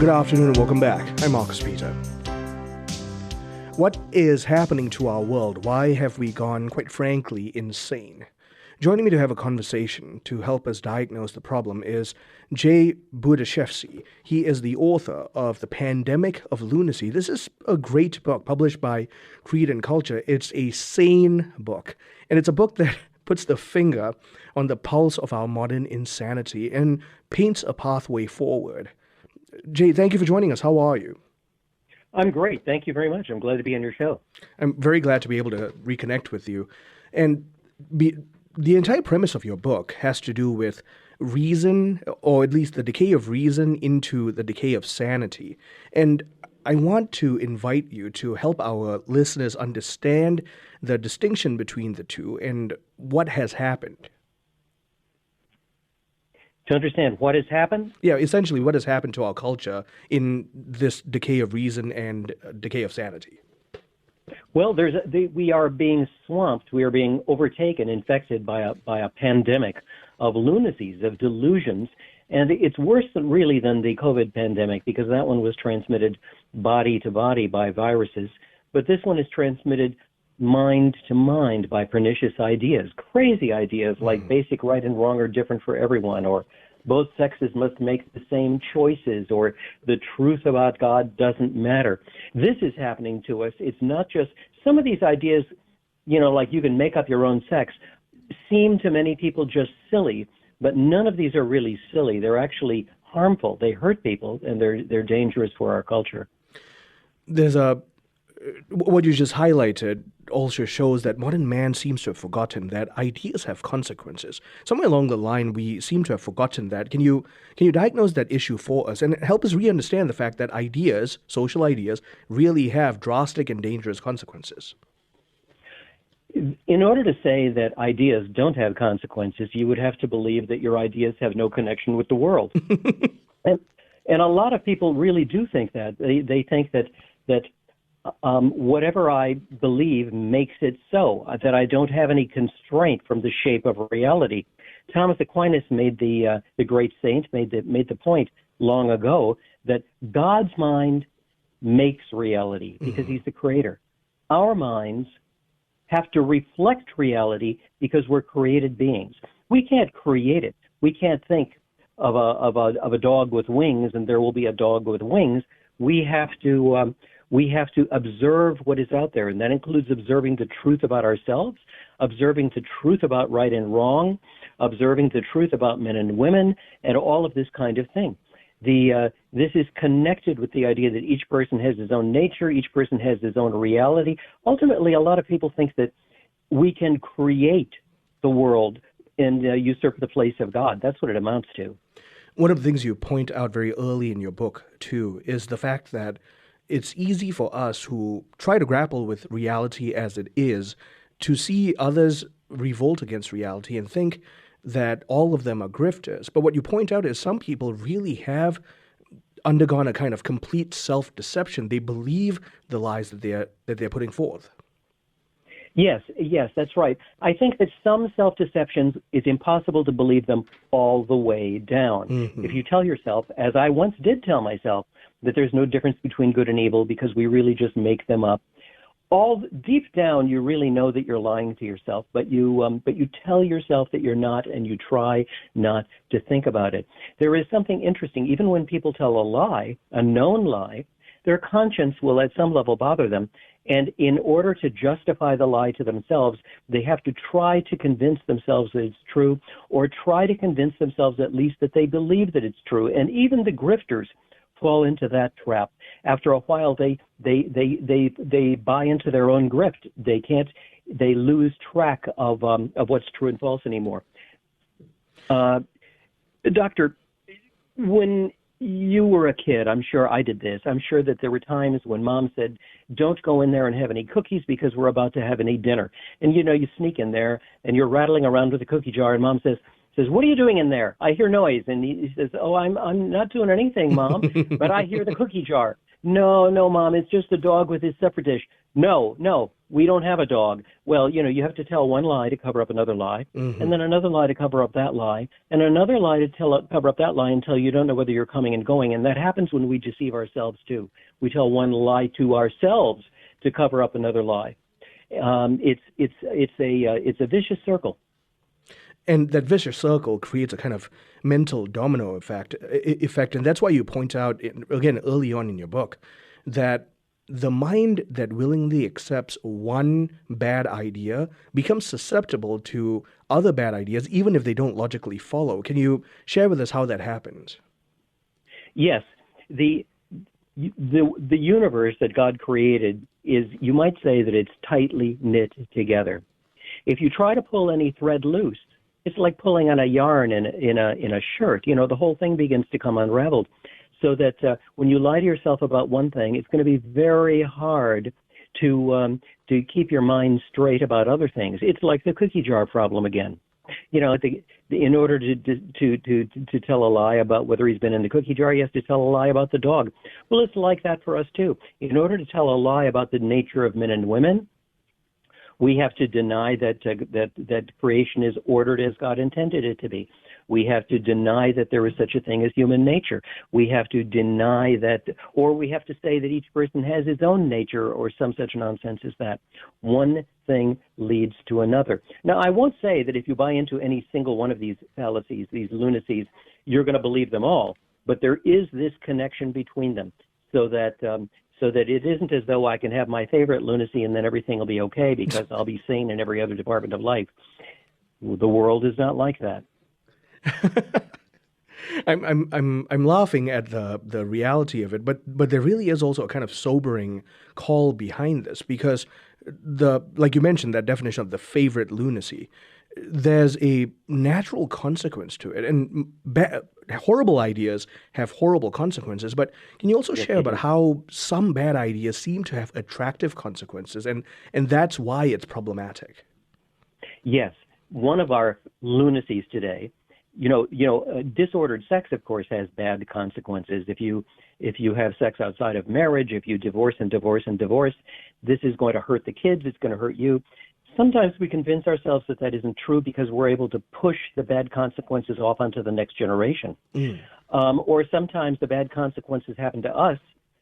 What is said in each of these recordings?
Good afternoon and welcome back. I'm Marcus Peter. What is happening to our world? Why have we gone, quite frankly, insane? Joining me to have a conversation to help us diagnose the problem is Budziszewski. He is the author of The Pandemic of Lunacy. This is a great book published by Creed and Culture. It's a sane book, and it's a book that puts the finger on the pulse of our modern insanity and paints a pathway forward. Jay, thank you for joining us. How are you? I'm great. Thank you very much. I'm glad to be on your show. I'm very glad to be able to reconnect with you. And the entire premise of your book has to do with reason, or at least the decay of reason into the decay of sanity. And I want to invite you to help our listeners understand the distinction between the two and what has happened. To understand what has happened? Yeah, essentially what has happened to our culture in this decay of reason and decay of sanity. Well, we are being swamped. We are being overtaken, infected by a pandemic of lunacies, of delusions. And it's worse than the COVID pandemic, because that one was transmitted body to body by viruses. But this one is transmitted mind to mind by pernicious ideas, crazy ideas like basic right and wrong are different for everyone, or both sexes must make the same choices, or the truth about God doesn't matter. This is happening to us. It's not just some of these ideas, like you can make up your own sex, seem to many people just silly, but none of these are really silly. They're actually harmful. They hurt people, and they're dangerous for our culture. What you just highlighted also shows that modern man seems to have forgotten that ideas have consequences. Somewhere along the line, we seem to have forgotten that. Can you diagnose that issue for us and help us re-understand the fact that ideas, social ideas, really have drastic and dangerous consequences? In order to say that ideas don't have consequences, you would have to believe that your ideas have no connection with the world. and a lot of people really do think that. They think that whatever I believe makes it so, that I don't have any constraint from the shape of reality. Thomas Aquinas the great saint, made the point long ago that God's mind makes reality because he's the creator. Our minds have to reflect reality because we're created beings. We can't create it. We can't think of a dog with wings and there will be a dog with wings. We have to observe what is out there, and that includes observing the truth about ourselves, observing the truth about right and wrong, observing the truth about men and women, and all of this kind of thing. This is connected with the idea that each person has his own nature, each person has his own reality. Ultimately, a lot of people think that we can create the world and usurp the place of God. That's what it amounts to. One of the things you point out very early in your book, too, is the fact that it's easy for us who try to grapple with reality as it is to see others revolt against reality and think that all of them are grifters. But what you point out is some people really have undergone a kind of complete self-deception. They believe the lies that they're putting forth. Yes, that's right. I think that some self-deceptions, it's impossible to believe them all the way down. Mm-hmm. If you tell yourself, as I once did tell myself, that there's no difference between good and evil because we really just make them up, all deep down you really know that you're lying to yourself, but you tell yourself that you're not, and you try not to think about it. There is something interesting. Even when people tell a lie, a known lie, their conscience will at some level bother them. And in order to justify the lie to themselves, they have to try to convince themselves that it's true, or try to convince themselves at least that they believe that it's true. And even the grifters fall into that trap. After a while, they buy into their own grift. They lose track of what's true and false anymore. Doctor, when you were a kid, I'm sure I did this. I'm sure that there were times when Mom said, don't go in there and have any cookies because we're about to have any dinner. And, you sneak in there and you're rattling around with a cookie jar, and Mom says, what are you doing in there? I hear noise. And he says, oh, I'm not doing anything, Mom, but I hear the cookie jar. No, no, Mom, it's just a dog with his supper dish. No, no, we don't have a dog. Well, you have to tell one lie to cover up another lie, Mm-hmm. and then another lie to cover up that lie, and another lie to cover up that lie until you don't know whether you're coming and going. And that happens when we deceive ourselves too. We tell one lie to ourselves to cover up another lie. It's a vicious circle. And that vicious circle creates a kind of mental domino effect. And that's why you point out, again, early on in your book, that the mind that willingly accepts one bad idea becomes susceptible to other bad ideas, even if they don't logically follow. Can you share with us how that happens? Yes, the universe that God created is, you might say that it's tightly knit together. If you try to pull any thread loose, it's like pulling on a yarn in a shirt. The whole thing begins to come unraveled. So that when you lie to yourself about one thing, it's going to be very hard to keep your mind straight about other things. It's like the cookie jar problem again. In order to tell a lie about whether he's been in the cookie jar, he has to tell a lie about the dog. Well, it's like that for us too. In order to tell a lie about the nature of men and women, we have to deny that creation is ordered as God intended it to be. We have to deny that there is such a thing as human nature. We have to deny that, or we have to say that each person has his own nature, or some such nonsense as that. One thing leads to another. Now, I won't say that if you buy into any single one of these fallacies, these lunacies, you're going to believe them all, but there is this connection between them, so that it isn't as though I can have my favorite lunacy and then everything will be okay because I'll be sane in every other department of life. The world is not like that. I'm laughing at the reality of it, but there really is also a kind of sobering call behind this, because like you mentioned, that definition of the favorite lunacy, there's a natural consequence to it, and horrible ideas have horrible consequences. But can you also share about how some bad ideas seem to have attractive consequences, and that's why it's problematic? Yes, one of our lunacies today. Disordered sex, of course, has bad consequences. If you have sex outside of marriage, if you divorce and divorce and divorce, this is going to hurt the kids. It's going to hurt you. Sometimes we convince ourselves that that isn't true because we're able to push the bad consequences off onto the next generation. Or sometimes the bad consequences happen to us.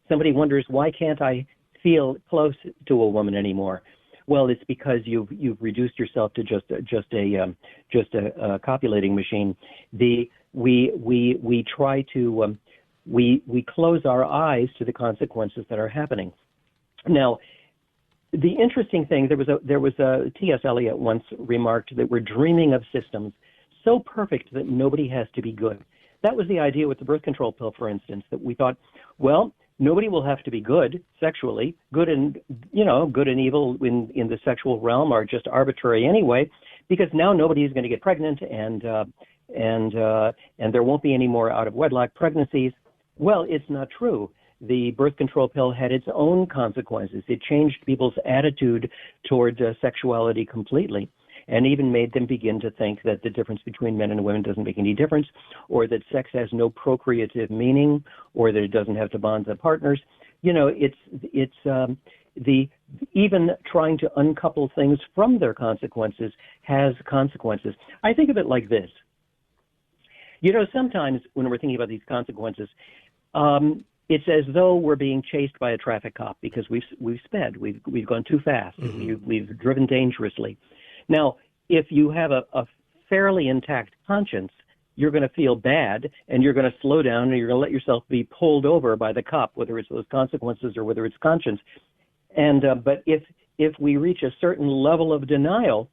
Somebody wonders, why can't I feel close to a woman anymore? Well, it's because you've reduced yourself to just a copulating machine. We try to we close our eyes to the consequences that are happening. Now, the interesting thing, there was a T.S. Eliot once remarked that we're dreaming of systems so perfect that nobody has to be good. That was the idea with the birth control pill, for instance, that we thought, well, nobody will have to be good sexually. Good and evil in the sexual realm are just arbitrary anyway, because now nobody is going to get pregnant, and there won't be any more out of wedlock pregnancies. Well, it's not true. The birth control pill had its own consequences. It changed people's attitude toward sexuality completely, and even made them begin to think that the difference between men and women doesn't make any difference, or that sex has no procreative meaning, or that it doesn't have to bond the partners. Even trying to uncouple things from their consequences has consequences. I think of it like this. Sometimes when we're thinking about these consequences, it's as though we're being chased by a traffic cop because we've sped, we've gone too fast, we've driven dangerously. Now, if you have a fairly intact conscience, you're going to feel bad, and you're going to slow down, and you're going to let yourself be pulled over by the cop, whether it's those consequences or whether it's conscience. And but if we reach a certain level of denial,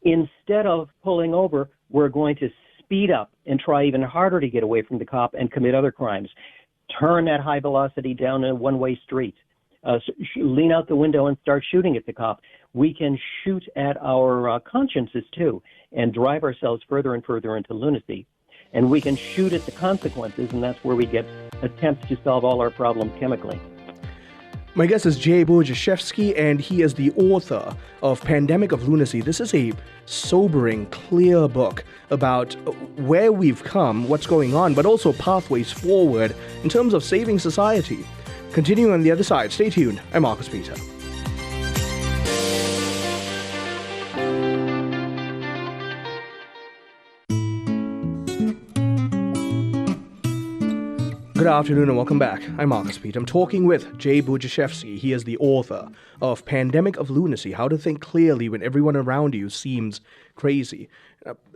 instead of pulling over, we're going to speed up and try even harder to get away from the cop and commit other crimes. Turn at high velocity down a one-way street. Lean out the window and start shooting at the cop. We can shoot at our consciences too and drive ourselves further and further into lunacy. And we can shoot at the consequences, and that's where we get attempts to solve all our problems chemically. My guest is Budziszewski, and he is the author of Pandemic of Lunacy. This is a sobering, clear book about where we've come, what's going on, but also pathways forward in terms of saving society. Continuing on the other side, stay tuned. I'm Marcus Peter. Good afternoon and welcome back. I'm Marcus Peter. I'm talking with Jay Budziszewski. He is the author of Pandemic of Lunacy, How to Think Clearly When Everyone Around You Seems Crazy.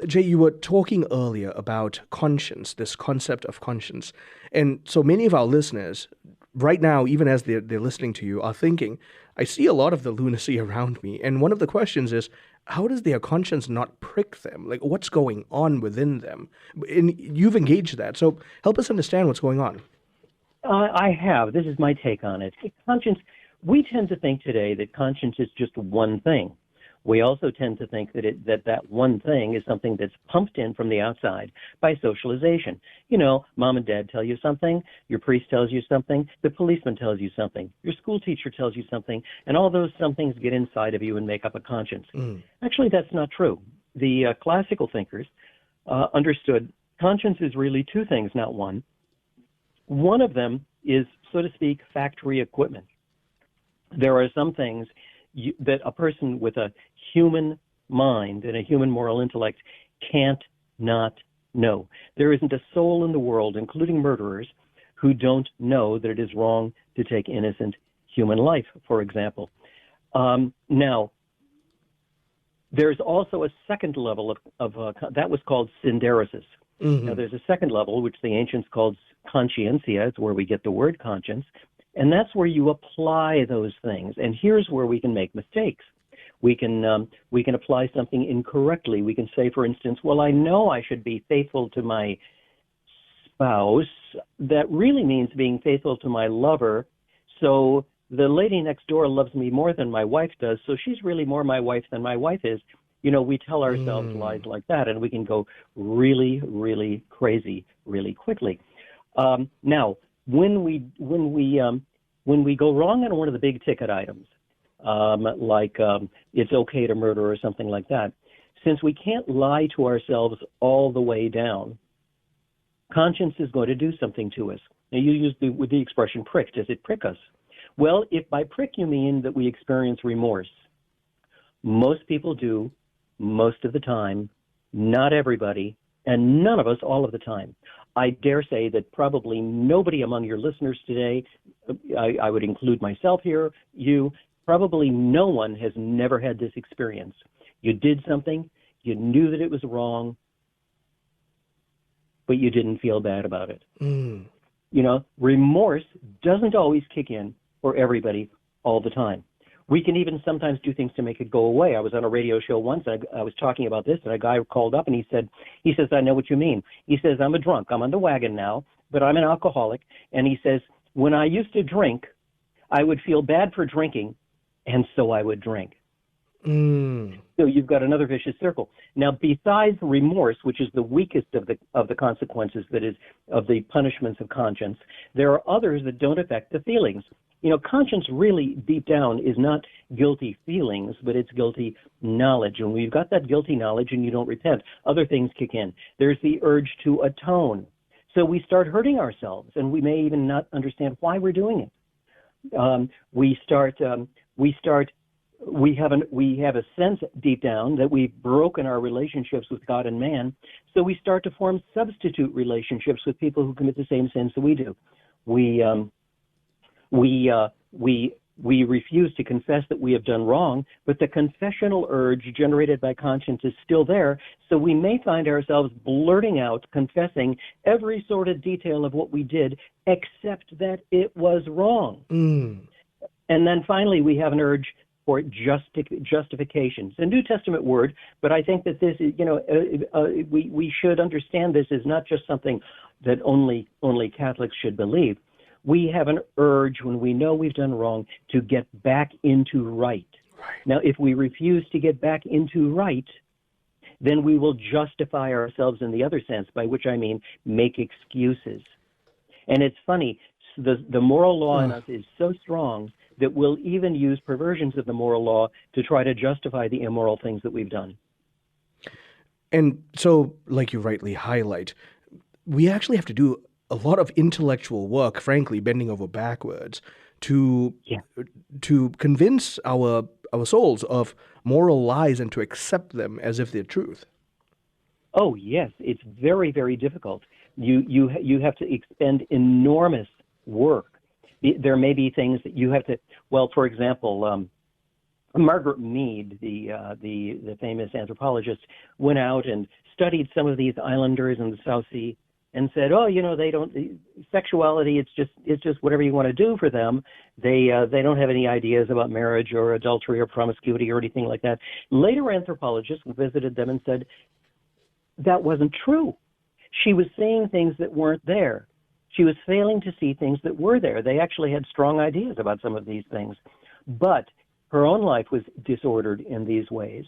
Jay, you were talking earlier about conscience, this concept of conscience. And so many of our listeners, right now, even as they're listening to you, are thinking, I see a lot of the lunacy around me. And one of the questions is, how does their conscience not prick them? Like, what's going on within them? And you've engaged that. So help us understand what's going on. I have. This is my take on it. Conscience, we tend to think today that conscience is just one thing. We also tend to think that one thing is something that's pumped in from the outside by socialization. You know, mom and dad tell you something, your priest tells you something, the policeman tells you something, your school teacher tells you something, and all those somethings get inside of you and make up a conscience. Actually, that's not true. The classical thinkers understood conscience is really two things, not one. One of them is, so to speak, factory equipment. There are some things that a person with a human mind and a human moral intellect can't not know. There isn't a soul in the world, including murderers, who don't know that it is wrong to take innocent human life, for example. Now, there's also a second level of that was called synderesis. Now, there's a second level, which the ancients called conscientia. It's where we get the word conscience. And that's where you apply those things. And here's where we can make mistakes. We can apply something incorrectly. We can say, for instance, well, I know I should be faithful to my spouse. That really means being faithful to my lover. So the lady next door loves me more than my wife does, so she's really more my wife than my wife is. You know, we tell ourselves lies like that, and we can go really, really crazy really quickly. Now, when we go wrong on one of the big ticket items, like it's okay to murder or something like that, since we can't lie to ourselves all the way down, conscience is going to do something to us. Now, you use the expression prick. Does it prick us? Well, if by prick you mean that we experience remorse, most people do, most of the time, not everybody, and none of us all of the time. I dare say that probably nobody among your listeners today, I would include myself here, you, probably no one has never had this experience. You did something, you knew that it was wrong, but you didn't feel bad about it. You know, remorse doesn't always kick in for everybody all the time. We can even sometimes do things to make it go away. I was on a radio show once, and I was talking about this, and a guy called up, and he says, I know what you mean. He says, I'm a drunk. I'm on the wagon now, but I'm an alcoholic. And he says, when I used to drink, I would feel bad for drinking, and so I would drink. So you've got another vicious circle. Now, besides remorse, which is the weakest of the consequences, that is, of the punishments of conscience, there are others that don't affect the feelings. You know, conscience really, deep down, is not guilty feelings, but it's guilty knowledge. And when you've got that guilty knowledge and you don't repent, other things kick in. There's the urge to atone. So we start hurting ourselves, and we may even not understand why we're doing it. We have a sense deep down that we've broken our relationships with God and man, so we start to form substitute relationships with people who commit the same sins that we do. We refuse to confess that we have done wrong, but the confessional urge generated by conscience is still there, so we may find ourselves blurting out, confessing every sort of detail of what we did, except that it was wrong. And then finally, we have an urge for justification. It's a New Testament word, but I think that this is, we should understand this is not just something that only Catholics should believe. We have an urge when we know we've done wrong to get back into right. Now, if we refuse to get back into right, then we will justify ourselves in the other sense, by which I mean make excuses. And it's funny, the moral law in us is so strong that we'll even use perversions of the moral law to try to justify the immoral things that we've done. And so, like you rightly highlight, we actually have to do a lot of intellectual work, frankly, bending over backwards to Yeah. to convince our souls of moral lies and to accept them as if they're truth. Oh, yes, it's very, very difficult. You have to expend enormous work. There may be things that you have to. Well, for example, Margaret Mead, the famous anthropologist, went out and studied some of these islanders in the South Sea and said, "Oh, they don't sexuality. It's just whatever you want to do for them. They don't have any ideas about marriage or adultery or promiscuity or anything like that." Later anthropologists visited them and said that wasn't true. She was seeing things that weren't there. She was failing to see things that were there. They actually had strong ideas about some of these things, but her own life was disordered in these ways.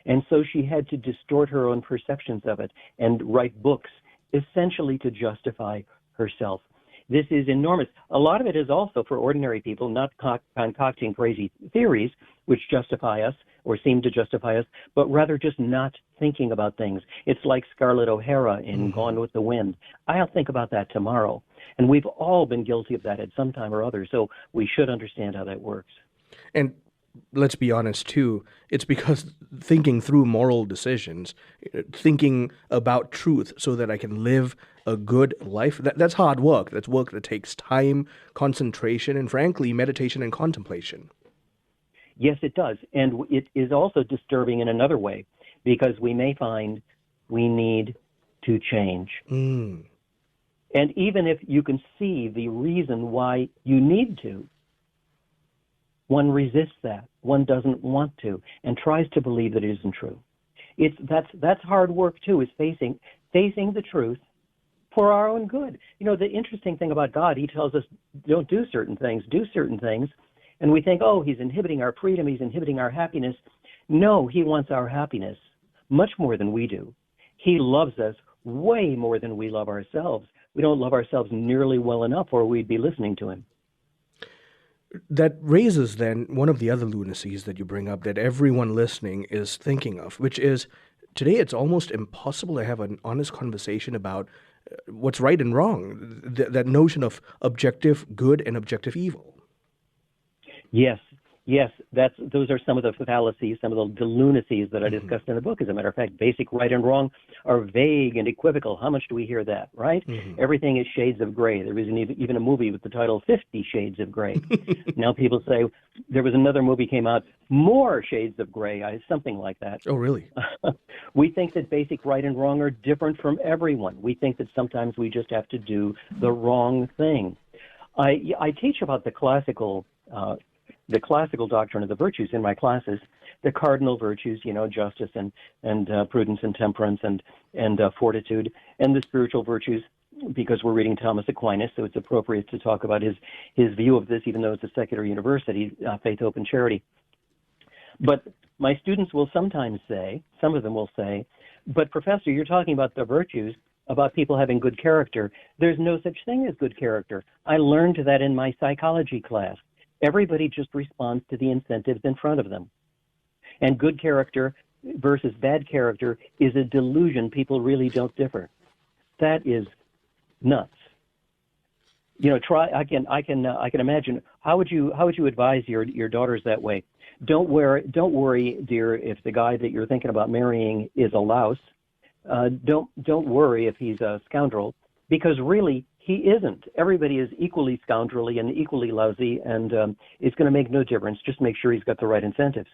And so she had to distort her own perceptions of it and write books essentially to justify herself. This is enormous. A lot of it is also for ordinary people, not concocting crazy theories which justify us or seem to justify us, but rather just not thinking about things. It's like Scarlett O'Hara in Gone with the Wind. I'll think about that tomorrow. And we've all been guilty of that at some time or other, so we should understand how that works. And let's be honest, too, it's because thinking through moral decisions, thinking about truth so that I can live a good life, that's hard work. That's work that takes time, concentration, and frankly, meditation and contemplation. Yes, it does. And it is also disturbing in another way, because we may find we need to change. Mm. And even if you can see the reason why you need to, one resists that. One doesn't want to and tries to believe that it isn't true. That's hard work too, is facing the truth for our own good. The interesting thing about God, he tells us don't do certain things, do certain things. And we think, oh, he's inhibiting our freedom, he's inhibiting our happiness. No, he wants our happiness much more than we do. He loves us way more than we love ourselves. We don't love ourselves nearly well enough, or we'd be listening to him. That raises then one of the other lunacies that you bring up that everyone listening is thinking of, which is today it's almost impossible to have an honest conversation about what's right and wrong, that notion of objective good and objective evil. Yes, those are some of the fallacies, some of the lunacies that I discussed in the book. As a matter of fact, basic right and wrong are vague and equivocal. How much do we hear that, right? Everything is shades of gray. There was even a movie with the title 50 Shades of Gray. Now people say, there was another movie came out, More Shades of Gray, something like that. Oh, really? We think that basic right and wrong are different from everyone. We think that sometimes we just have to do the wrong thing. I teach about the classical doctrine of the virtues in my classes, the cardinal virtues, justice and prudence and temperance and fortitude, and the spiritual virtues, because we're reading Thomas Aquinas, so it's appropriate to talk about his view of this, even though it's a secular university, faith, hope, and charity. But my students will sometimes say, some of them will say, but Professor, you're talking about the virtues, about people having good character. There's no such thing as good character. I learned that in my psychology class. Everybody just responds to the incentives in front of them. And good character versus bad character is a delusion. People really don't differ. That is nuts. I can imagine. How would you advise your daughters that way? Don't worry, dear, if the guy that you're thinking about marrying is a louse. Don't worry if he's a scoundrel, because really he isn't. Everybody is equally scoundrelly and equally lousy, and it's going to make no difference. Just make sure he's got the right incentives.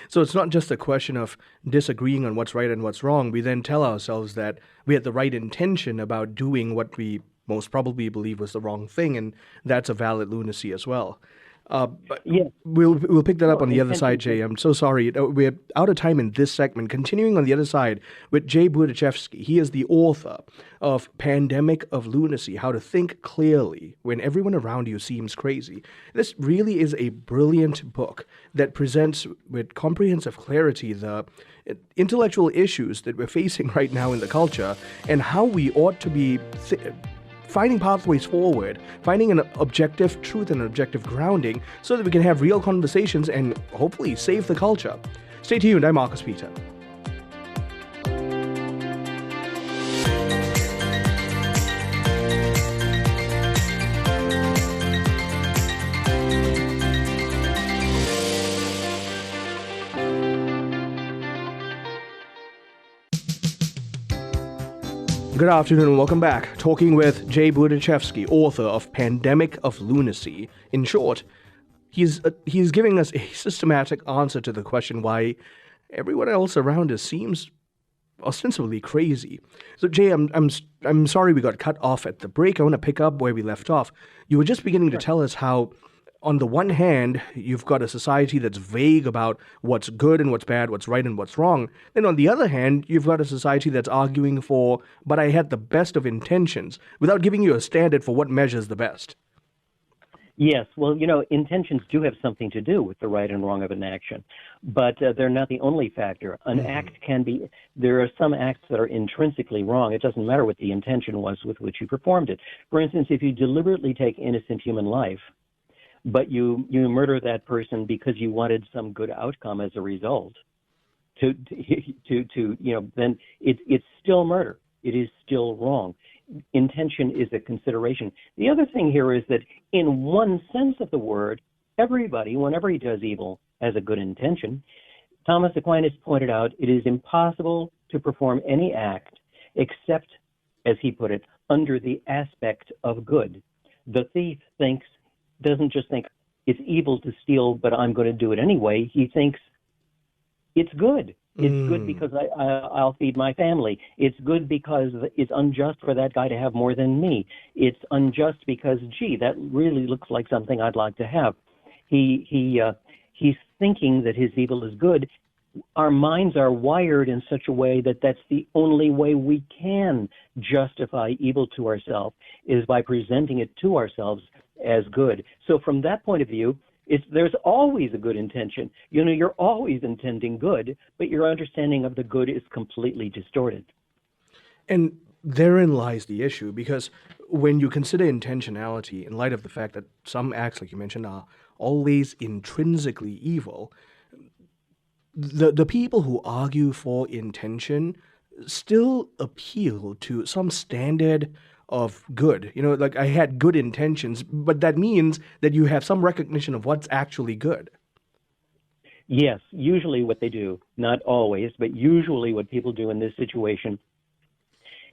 So it's not just a question of disagreeing on what's right and what's wrong. We then tell ourselves that we had the right intention about doing what we most probably believe was the wrong thing, and that's a valid lunacy as well. But yes. We'll pick that up on the other side, Jay. I'm so sorry. We're out of time in this segment. Continuing on the other side with Jay Budziszewski. He is the author of Pandemic of Lunacy, How to Think Clearly When Everyone Around You Seems Crazy. This really is a brilliant book that presents with comprehensive clarity the intellectual issues that we're facing right now in the culture and how we ought to be finding pathways forward, finding an objective truth and an objective grounding so that we can have real conversations and hopefully save the culture. Stay tuned. I'm Marcus Peter. Good afternoon and welcome back. Talking with Jay Budziszewski, author of Pandemic of Lunacy. In short, he's giving us a systematic answer to the question why everyone else around us seems ostensibly crazy. So Jay, I'm sorry we got cut off at the break. I want to pick up where we left off. You were just beginning to tell us how, on the one hand, you've got a society that's vague about what's good and what's bad, what's right and what's wrong. Then on the other hand, you've got a society that's arguing for, but I had the best of intentions, without giving you a standard for what measures the best. Yes, well, intentions do have something to do with the right and wrong of an action, but they're not the only factor. An act there are some acts that are intrinsically wrong. It doesn't matter what the intention was with which you performed it. For instance, if you deliberately take innocent human life, but you murder that person because you wanted some good outcome as a result, then it's still murder. It is still wrong. Intention is a consideration. The other thing here is that in one sense of the word, everybody, whenever he does evil, has a good intention. Thomas Aquinas pointed out it is impossible to perform any act except, as he put it, under the aspect of good. The thief doesn't just think it's evil to steal, but I'm going to do it anyway. He thinks it's good. It's good because I'll feed my family. It's good because it's unjust for that guy to have more than me. It's unjust because, gee, that really looks like something I'd like to have. He's thinking that his evil is good. Our minds are wired in such a way that that's the only way we can justify evil to ourselves, is by presenting it to ourselves as good. So from that point of view, there's always a good intention. You're always intending good, but your understanding of the good is completely distorted. And therein lies the issue, because when you consider intentionality, in light of the fact that some acts, like you mentioned, are always intrinsically evil, the people who argue for intention still appeal to some standard of good. Like, I had good intentions, but that means that you have some recognition of what's actually good. Yes, usually what they do, not always, but usually what people do in this situation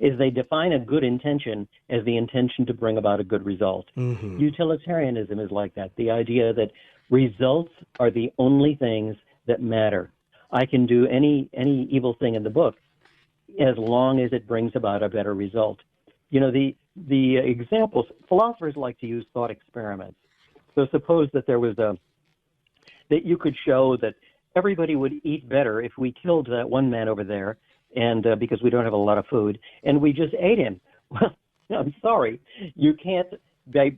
is they define a good intention as the intention to bring about a good result. Mm-hmm. Utilitarianism is like that, the idea that results are the only things that matter. I can do any evil thing in the book as long as it brings about a better result. The examples, philosophers like to use thought experiments. So suppose that that you could show that everybody would eat better if we killed that one man over there, and because we don't have a lot of food, and we just ate him. Well, I'm sorry, you can't.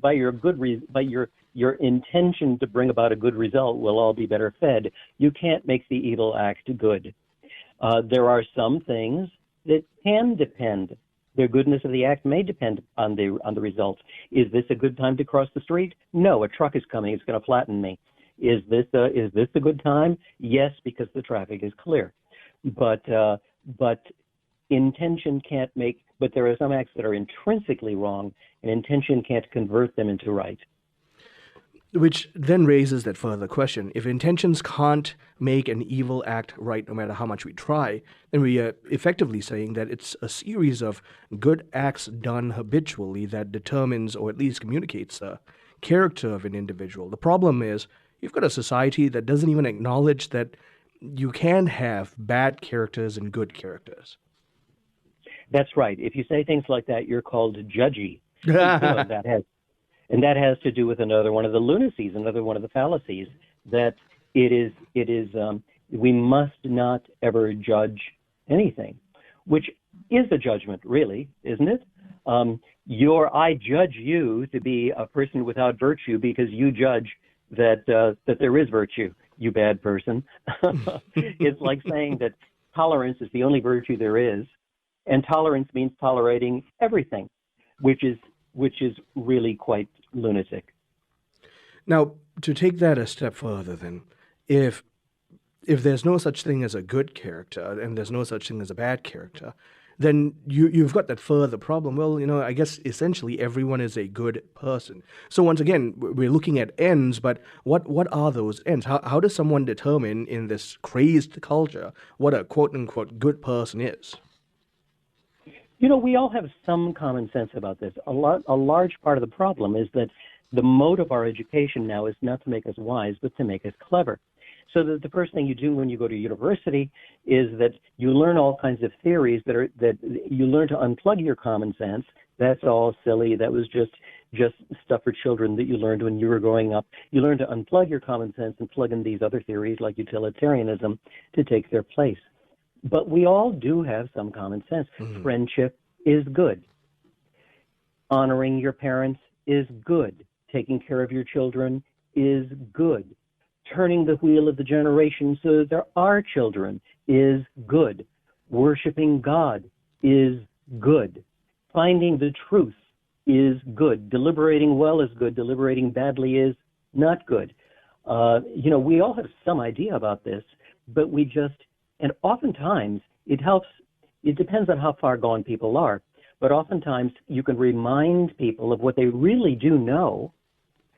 By your intention to bring about a good result, we'll all be better fed. You can't make the evil act good. There are some things that can depend. The goodness of the act may depend on the results. Is this a good time to cross the street? No, a truck is coming. It's going to flatten me. Is this a good time? Yes, because the traffic is clear. But intention can't make. But there are some acts that are intrinsically wrong, and intention can't convert them into right. Which then raises that further question. If intentions can't make an evil act right no matter how much we try, then we are effectively saying that it's a series of good acts done habitually that determines, or at least communicates, the character of an individual. The problem is, you've got a society that doesn't even acknowledge that you can have bad characters and good characters. That's right. If you say things like that, you're called judgy. That has to do with another one of the lunacies, another one of the fallacies, that we must not ever judge anything, which is a judgment, really, isn't it? I judge you to be a person without virtue because you judge that there is virtue, you bad person. It's like saying that tolerance is the only virtue there is, and tolerance means tolerating everything, which is really quite lunatic. Now, to take that a step further, then, if there's no such thing as a good character and there's no such thing as a bad character, then you've got that further problem. Well, I guess essentially everyone is a good person. So once again, we're looking at ends, but what are those ends? How does someone determine in this crazed culture what a quote-unquote good person is? We all have some common sense about this. A large part of the problem is that the mode of our education now is not to make us wise, but to make us clever. So that the first thing you do when you go to university is that you learn all kinds of theories that you learn to unplug your common sense. That's all silly. That was just stuff for children that you learned when you were growing up. You learn to unplug your common sense and plug in these other theories like utilitarianism to take their place. But we all do have some common sense. Mm-hmm. Friendship is good. Honoring your parents is good. Taking care of your children is good. Turning the wheel of the generation so that there are children is good. Worshiping God is good. Finding the truth is good. Deliberating well is good. Deliberating badly is not good. We all have some idea about this, but and oftentimes it helps. It depends on how far gone people are, but oftentimes you can remind people of what they really do know,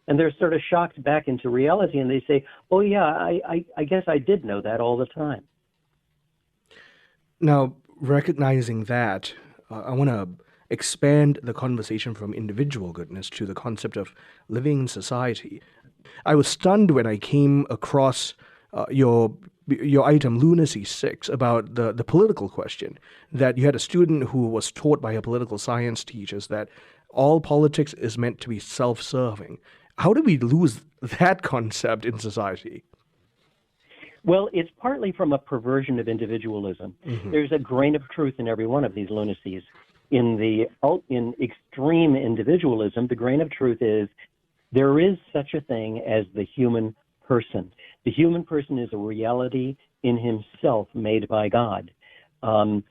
and they're sort of shocked back into reality, and they say, oh, yeah, I guess I did know that all the time. Now, recognizing that, I want to expand the conversation from individual goodness to the concept of living in society. I was stunned when I came across your item, Lunacy 6, about the political question, that you had a student who was taught by a political science teacher that all politics is meant to be self-serving. How do we lose that concept in society? Well, it's partly from a perversion of individualism. Mm-hmm. There's a grain of truth in every one of these lunacies. In extreme individualism, the grain of truth is there is such a thing as the human person. The human person is a reality in himself made by God. The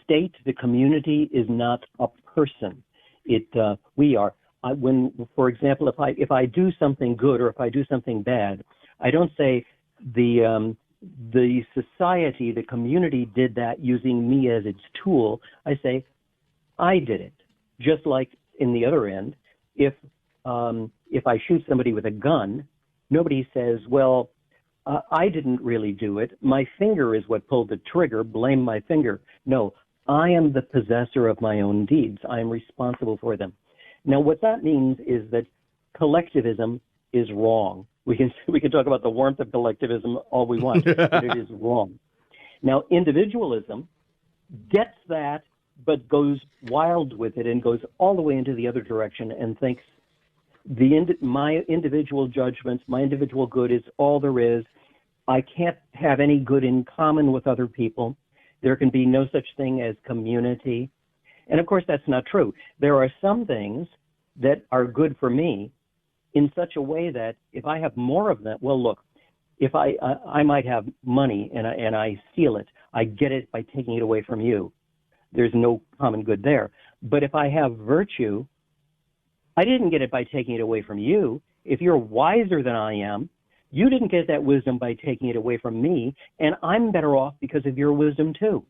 state, the community is not a person. We are. For example, if I do something good or if I do something bad, I don't say the society, the community did that using me as its tool. I say I did it. Just like in the other end, if I shoot somebody with a gun, nobody says, well, I didn't really do it. My finger is what pulled the trigger. Blame my finger. No, I am the possessor of my own deeds. I am responsible for them. Now, what that means is that collectivism is wrong. We can talk about the warmth of collectivism all we want, but it is wrong. Now, individualism gets that, but goes wild with it and goes all the way into the other direction and thinks my individual judgments, my individual good is all there is. I can't have any good in common with other people. There can be no such thing as community. And of course, that's not true. There are some things that are good for me in such a way that if I have more of them, well, look, if I might have money and I steal it, I get it by taking it away from you. There's no common good there. But if I have virtue, I didn't get it by taking it away from you. If you're wiser than I am, you didn't get that wisdom by taking it away from me, and I'm better off because of your wisdom too.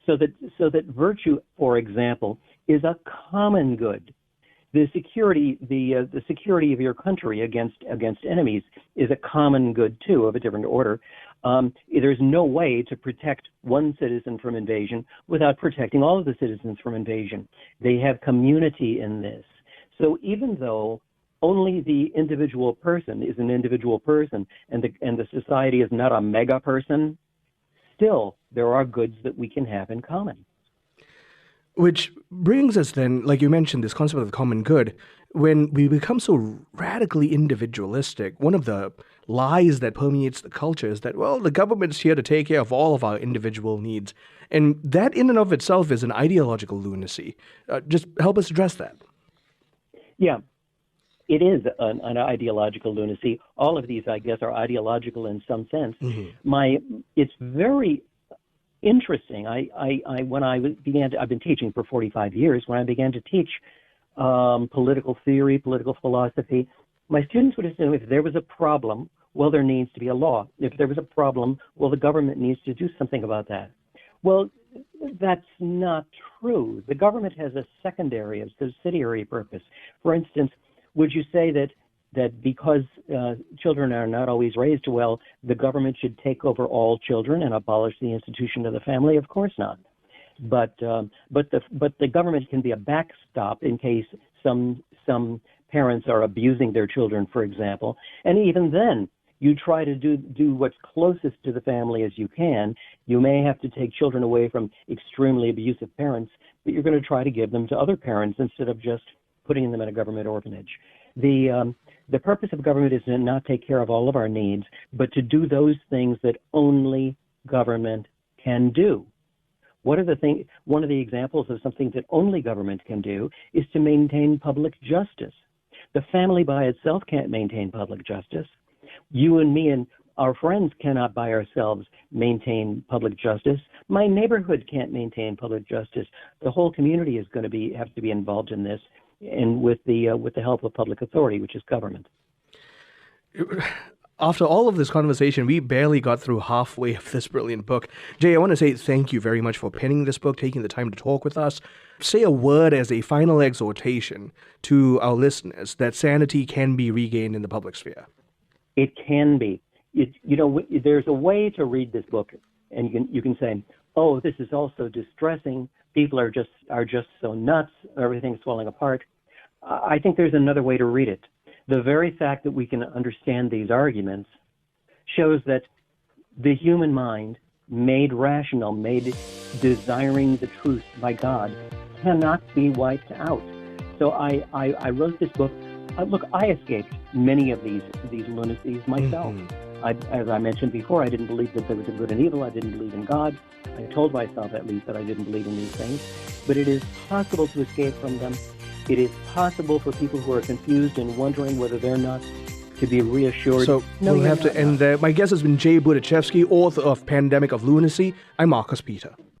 So that virtue, for example, is a common good. The security of your country against enemies is a common good too, of a different order. There's no way to protect one citizen from invasion without protecting all of the citizens from invasion. They have community in this. So even though only the individual person is an individual person and the society is not a mega person, still there are goods that we can have in common. Which brings us then, like you mentioned, this concept of the common good. When we become so radically individualistic, one of the lies that permeates the culture is that, well, the government's here to take care of all of our individual needs. And that in and of itself is an ideological lunacy. Just help us address that. Yeah, it is an ideological lunacy. All of these, I guess, are ideological in some sense. Mm-hmm. It's very interesting. I've been teaching for 45 years. When I began to teach political theory, political philosophy, my students would assume if there was a problem, well, there needs to be a law. If there was a problem, well, the government needs to do something about that. Well, that's not true. The government has a secondary, a subsidiary purpose. For instance, would you say that because children are not always raised well, the government should take over all children and abolish the institution of the family? Of course not. but the government can be a backstop in case some parents are abusing their children, for example. And even then, you try to do what's closest to the family as you can. You may have to take children away from extremely abusive parents, but you're going to try to give them to other parents instead of just putting them in a government orphanage. The purpose of government is to not take care of all of our needs, but to do those things that only government can do. One of the examples of something that only government can do is to maintain public justice. The family by itself can't maintain public justice. You and me and our friends cannot by ourselves maintain public justice. My neighborhood can't maintain public justice. The whole community is going to have to be involved in this, and with the help of public authority, which is government. After all of this conversation, we barely got through halfway of this brilliant book. Jay, I want to say thank you very much for penning this book, taking the time to talk with us. Say a word as a final exhortation to our listeners that sanity can be regained in the public sphere. It can be. There's a way to read this book, and you can say, "Oh, this is also distressing. People are just so nuts. Everything's falling apart." I think there's another way to read it. The very fact that we can understand these arguments shows that the human mind, made rational, made desiring the truth by God, cannot be wiped out. So I wrote this book. Look, I escaped many of these lunacies myself. As I mentioned before, I didn't believe that there was a good and evil. I didn't believe in God. I told myself, at least, that I didn't believe in these things. But it is possible to escape from them. It is possible for people who are confused and wondering whether they're nuts to be reassured. So we'll have to end there. My guest has been Jay Budziszewski, author of Pandemic of Lunacy. I'm Marcus Peter.